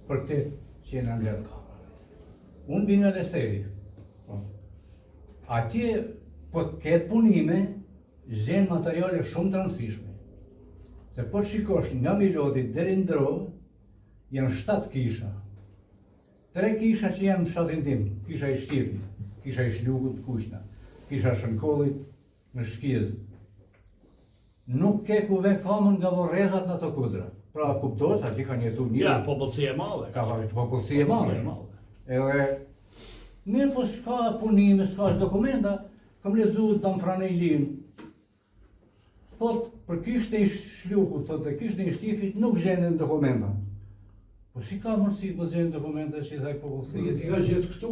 për këtë që jena mbledhur. Unë vjen nga Lesteri. Atje po të ketë punime, zhen materiale shumë të rëndësishme. Se po të shikosh nga Miloti deri në Dro, janë 7 kisha. 3 kisha që janë në fshatin tim, kisha i Shtifit, kisha i Shlukut të Kuqna, kisha Shënkollit në Shkjez. Nuk ke ku ve kamën nga vorrezat në të kudra. Pra kuptohet, ati kanë jetu një... Ja, popullsi e madhe. Ka varit popullsi e madhe. Edhe, mirë po s'ka punime, s'ka dokumenta, kam lezu Damfranej Lin, thot për kishte i shlukut, thot e kishte i shtifit nuk gjenin dokumenta. Po si ka mërësi po gjenin dokumenta që i thaj popullësia? I ka gjetë këtu,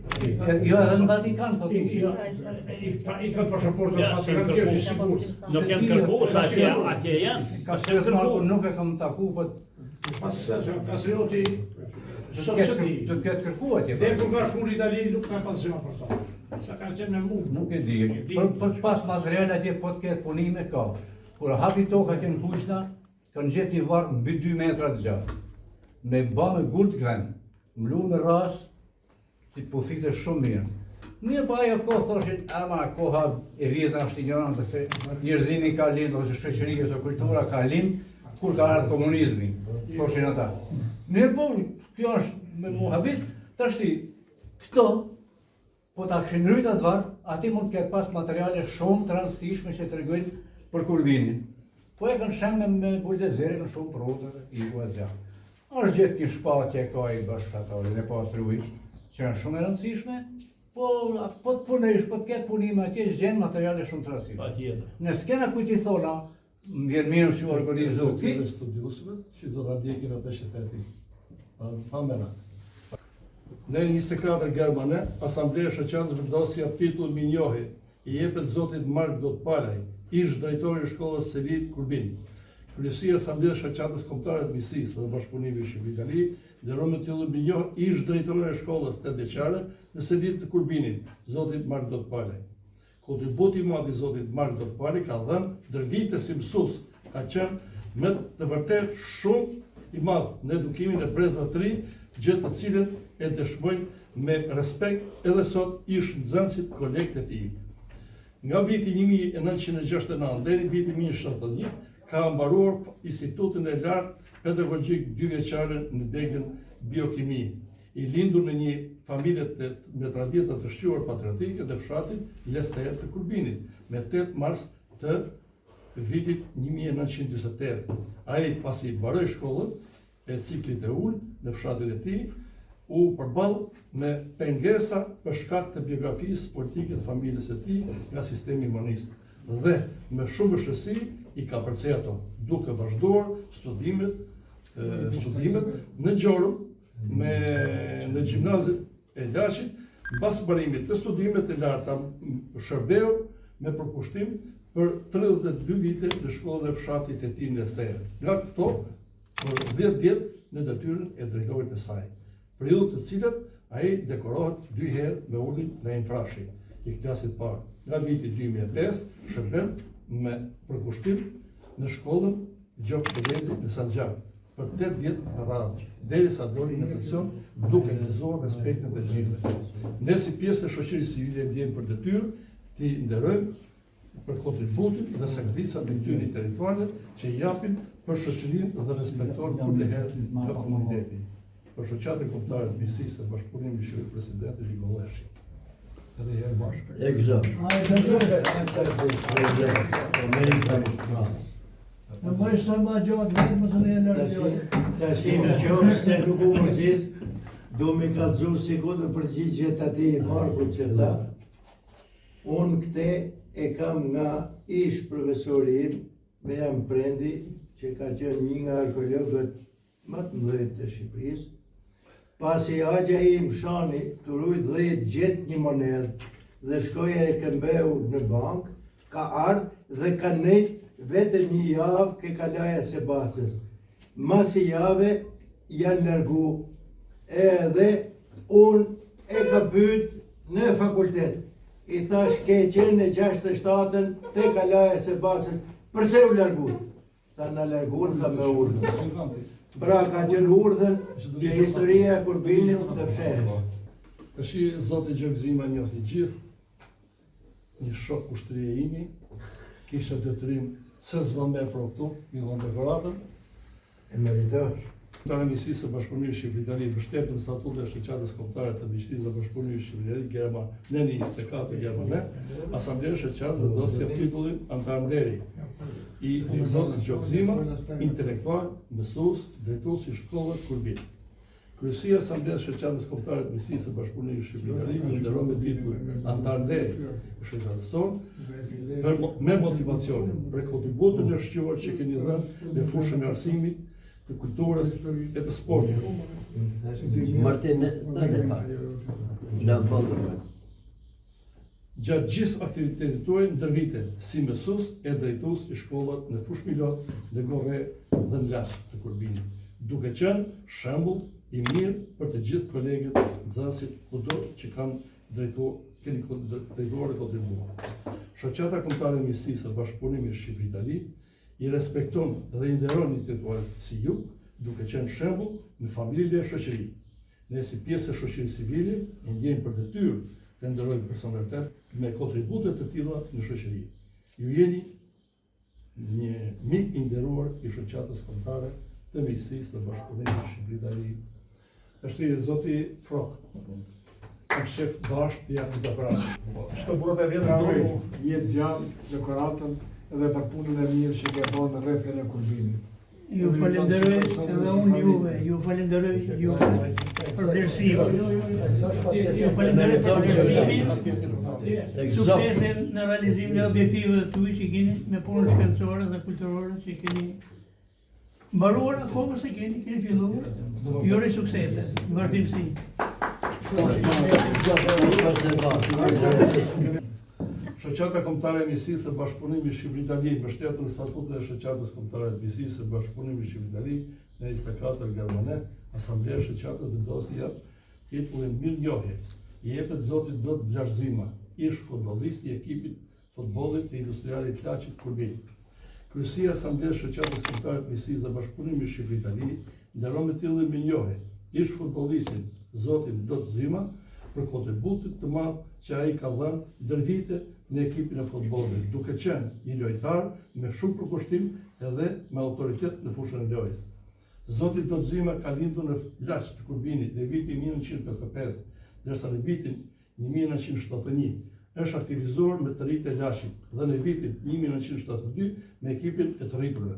Jo, edhe në Vatikan, thot i ka pasaportën Vatikan që është sigurt. Nuk janë kërku, sa atje janë. ka shtret Marko nuk e kam taku, po Pas Kasioti, do sot të që ti. ketë kërku atje. Dhe kur ka shku në Itali, nuk ka pasion për ta. Sa ka qenë me mu. Nuk e di. Për të pas material atje po të ketë punime ka. Kur hapi toka që në Kuqna, kanë gjetë një varr mbi 2 metra të gjatë. Me ba me gurt gren, mlu me ras, si po thite shumë mirë. Mirë pa ajo kohë thoshin, ama koha e vjetër është ignorante, se njerëzimi ka lind, ose shoqëria ose kultura ka lind, kur ka ardhur komunizmi, thoshin ata. Mirë po, kjo është me muhabit, tashti, këto, po ta kishin rrit atë varr, ati mund të ketë pas materiale shumë të rëndësishme që tregojnë për Kurvinin. Po e kanë shembe me buldezere, kanë shumë prodhe, i ku e zjarë. Është gjetë një shpatje ka i bashkëtatorin e pastruj, që janë shumë e rëndësishme, po të punesh, po të ketë punime atje, gjenë materiale shumë të rëndësishme. Patjetër. Në skena kujti thona, më vjen mirë që organizu ki, Këtyre studiusëve që do ta ndjekin atë që theti. Pa mena. Në 24 Gjermane, Asambleja e Shoqatës vendosja titull minjohi i jepet zotit Mark Dotpalaj, ish drejtori i shkollës Selit Kurbin. Kryesia e Asamblesë së Shoqatës Kombëtare të Misisë dhe Bashkëpunimit Shqiptar-Itali nderon me titull minjohi ish drejtori i shkollës 8 vjeçare në Selit të Kurbinit, zoti Mark Dotpalaj. Kontributi i madh i zotit Mark Dotpalaj ka dhënë ndërvite si mësues, ka qenë me të vërtet shumë i madh në edukimin e brezave të ri, gjë të cilën e dëshmojnë me respekt edhe sot ish nxënësit kolegët e tij. Nga viti 1969 deri viti 1971 ka mbaruar Institutin e Lartë Pedagogjik 2 vjeçare në degën biokimi. I lindur në një familje me tradita të shquar patriotike dhe fshatit Lesteja të Kurbinit, me 8 mars të vitit 1948. Ai pasi mbaroi shkollën e ciklit e ul në fshatin e tij, u përball me pengesa për shkak të biografisë politike të familjes së tij nga sistemi humanist. Dhe me shumë vështirësi i ka përcej ato, duke vazhduar studimet në Gjorum, në gjimnazit e Laçit, mbas mbarimit të studimeve të larta shërbeu me përkushtim për 32 vite në shkollën e fshatit e tij në Lesteja. Nga këto, për 10 vjet në detyrën e drejtorit të saj. Periudhë të cilat ai dekorohet 2 herë me urdhrin në infrashi i klasit parë. Nga viti 2005 shërben me përkushtim në shkollën Gjok Terezi në Sanxhak për 8 vjet në radhë, derisa doli në pension duke gëzuar respektin të gjithëve. Ne si pjesë e shoqërisë civile ndjejmë për detyrë t'i nderojmë për kontributin dhe sakrificat në tyre territoriale që i japin për shoqërinë dhe respektojnë kurrëherë nga komuniteti. Për Shoqatën Kombëtare të Misisë dhe Bashkëpunimit Shqiptar presidenti Ligolleshi. Edhe herë bashkë. në bëjë sa ma gjatë, vetë më të ne e lërë Tash në qoftë se nuk u mërzis, do me kallëzu si kodër përgjigjet ati i Markut që tha. Unë këte e kam nga ish profesori im, Miriam Prendi, që ka qenë një nga arkeologët më të mëdhenj të Shqipërisë. Pasi agja im Shani Turuj dhe gjet një monedë dhe shkoja e këmbeu në bank, ka ardhë dhe ka nejtë vetëm një javë ke kalaja se basës. Masi jave janë largu edhe unë e ka pyet në fakultet. I thash ke qenë në 67-ën te kalaja se basës, përse u largu? Tha në largun, tha me urdhën. Pra ka qenë urdhën që historia e Kurbinit të fshehet. Tashi zoti Gjokzima njofti gjithë, një shok kushtërie imi, kishte detyrim se s'van me për këtu, i dhon dekoratën. E meritosh. Në Misisë së Bashkëpunimit Shqiptar-Itali mbështetën statutën e Shoqatës Kombëtare të Bashkisë së Bashkëpunimit Shqiptar-Itali Gjerman në 24 Gjermane, Asambleja e Shoqatës vendosi titullin antarënderi i zotit Gjokzima, intelektual, mësues, drejtues i shkollës Kurbin. Kryesia e Asamblesë Shoqatës Kombëtare të Mesisë së Bashkëpunimit Shqiptar-Itali më nderon me titull antar nder të shoqatës tonë me motivacionin për kontributin e shqyrtuar që keni dhënë në fushën e arsimit, të kulturës e të sportit. Martin, Gjatë gjithë aktivitetit tuaj ndër vite, si mësues e drejtues i shkollat në Fushë Milot, në Gorre dhe në Laç të Kurbinit, duke qenë shembull i mirë për të gjithë kolegët, nxënësit kudo që keni drejtuar e kontribuar. Shoqata Kombëtare e Mesisë së Bashkëpunimit Shqipëri-Itali i respekton dhe i nderon individualët si ju, duke qenë shembull në familje e shoqëri. Ne si pjesë e shoqërisë civile i ndjejmë për detyrë të nderojmë personalitet me kontribute të tilla në shoqëri. Ju jeni një mik i nderuar i shoqatës kombëtare të Mesisë të Bashkëpunimit Shqipëri-Itali. Është zoti Frok. Shef bashkë të janë të pranë. Shto burrat e vjetra jetë gjallë, dekoratën edhe për punën e mirë që ke bërë në rrethën e Kurbinit. Ju falenderoj edhe unë juve, ju falenderoj juve për vlerësimin. Ju falenderoj për vlerësimin, suksesin në realizimin e objektiveve tuaj që keni me punën shkencore dhe kulturore që keni mbaruar akoma se keni filluar. Ju uroj suksese, vazhdimsi. Shoqata Kombëtare e Mesisë së Bashkëpunimit Shqipëri-Itali, mbështetur në statutën e Shoqatës Kombëtare të Mesisë së Bashkëpunimit Shqipëri-Itali në 24 Gjermane, Asamblea e Shoqatës dhe dosja titullin mirënjohje i jepet zotit Dot Vllazhzima, ish futbollist i ekipit futbollit të Industrialit Laçit Kurbin. Kryesia e Asamblesë Shoqatës Kombëtare të Mesisë së Bashkëpunimit Shqipëri-Itali nderon me titullin mirënjohje ish futbollistin zotin Dot Vllazhzima për kontributit të madh që ai ka dhënë ndër vite në ekipin e futbollit, duke qenë një lojtar me shumë përkushtim edhe me autoritet në fushën e lojës. Zoti Dot Vllazhzima ka lindur në Laç të Kurbinit në vitin 1955, ndërsa në vitin 1971 është aktivizuar me të rritë e Laçit dhe në vitin 1972 me ekipin e të rriturve.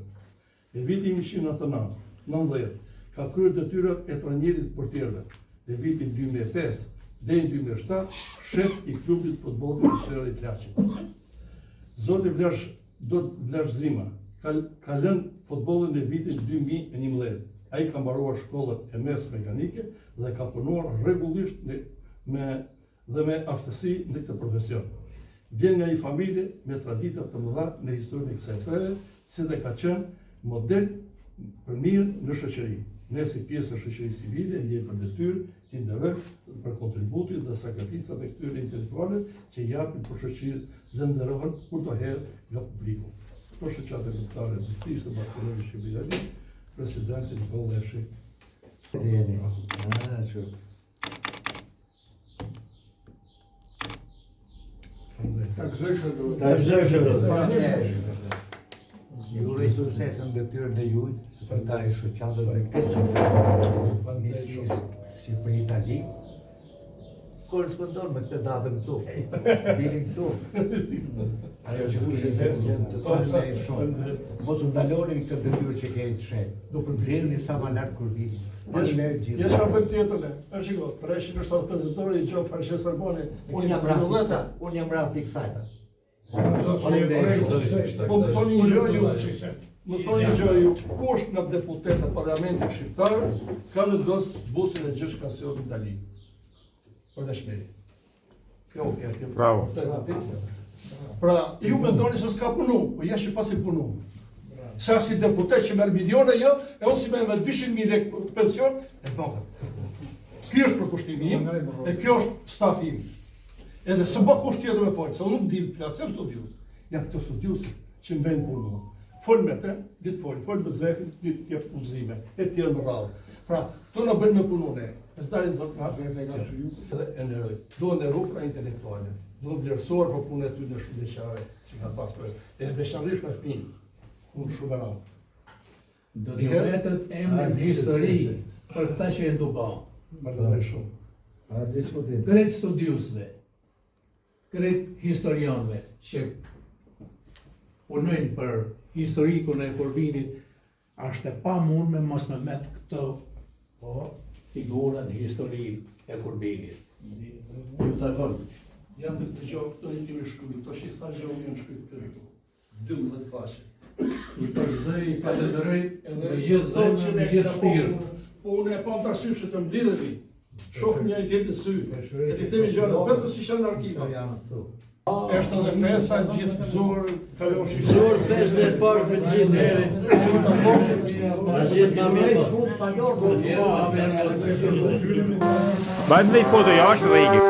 Në vitin 1990 ka kryer detyrat e trajnerit portierëve. Në vitin 2005 deri në 2007 shef i klubit futbollit të Industrialit Laçit. Zoti Dot Vllazhzima ka lënë futbollin në vitin 2011. Ai ka mbaruar shkollën e mes mekanike dhe ka punuar rregullisht dhe me aftësi në këtë profesion. Vjen nga një familje me tradita të mëdha në historinë e kësaj fere, si dhe ka qenë model për mirë në shoqëri. Ne si pjesë e shoqërisë civile jemi për detyrë të nderojmë për kontributin dhe sakrificat e këtyre intelektualëve që japin për shoqërinë dhe nderohen kurdoherë nga publiku. Për Shoqatën Kombëtare të Mesisë së Bashkëpunimit Shqipëri-Itali, presidenti Nikola Leshi. Ju uroj sukses në detyrën e juaj, zyrtari i shoqatës dhe këtë Mesisë Shqipëri-Itali. Korrespondon me këtë datën këtu. Vini këtu. Ajo që kushtet të tonë e shumë. Mos u ndaloni këtë detyrë që keni të sheh. Do përgjigjen sa më lart kur vini. Jes afër tjetër, është shiko, 375 zëtori i Gjon Francesco Sarboni. Unë jam rasti i kësaj. Po më thoni një gjë ju, kush nga deputetët e Parlamentit Shqiptar ka vendosur busin e Gjergj Kasiorit në Itali? Për dëshmëri. Bravo. Pra, ju mendoni se s'ka punu, po jesh i pasi punu. Sa si deputet që merr milione jo, e unë si me 200.000 lekë pension, e bëka. Kjo është përkushtimi im, e kjo është stafi im. Edhe së bë kusht tjetër me folë, se unë nuk di flasem studius. Jam këto studiusit që më vend punu. Folë me te, ditë folë me zefin, ditë tjep uzime, e tjerë më radhë. Pra, të në bëjnë me punu ne, e s'darin të dhe e nërëj. Do në rukra intelektuale, do në vlerësor për punë e ty në shumë veçare që ka pas për, e veçanërish me fëmin, unë shumë e radhë. Do të vetët emrin histori për këta që e nduba. Më shumë. Kretë studiusve, kretë historianve që punojnë për historikun e Kurbinit, është e pa mund me mos me met këto figurën, historinë e Kurbinit. Ju takon. Jam të dëgjoj këto një kemi shkruar, këto që tha gjë unë janë shkruar këtu. 12 faqe. I përgëzoj, i falenderoj me gjithë zemrën, me gjithë shpirtin. Po unë e pam të arsyeshë të mblidhemi. Shohim njëri tjetrin sy. E ti themi gjëra vetëm si janë në arkiva. Është edhe festa gjithë gëzuar, kaloshi. Gëzuar festën e pashme të gjithë njerit. A gjithë ma mirë. Beiden foto jashtë dhe iki.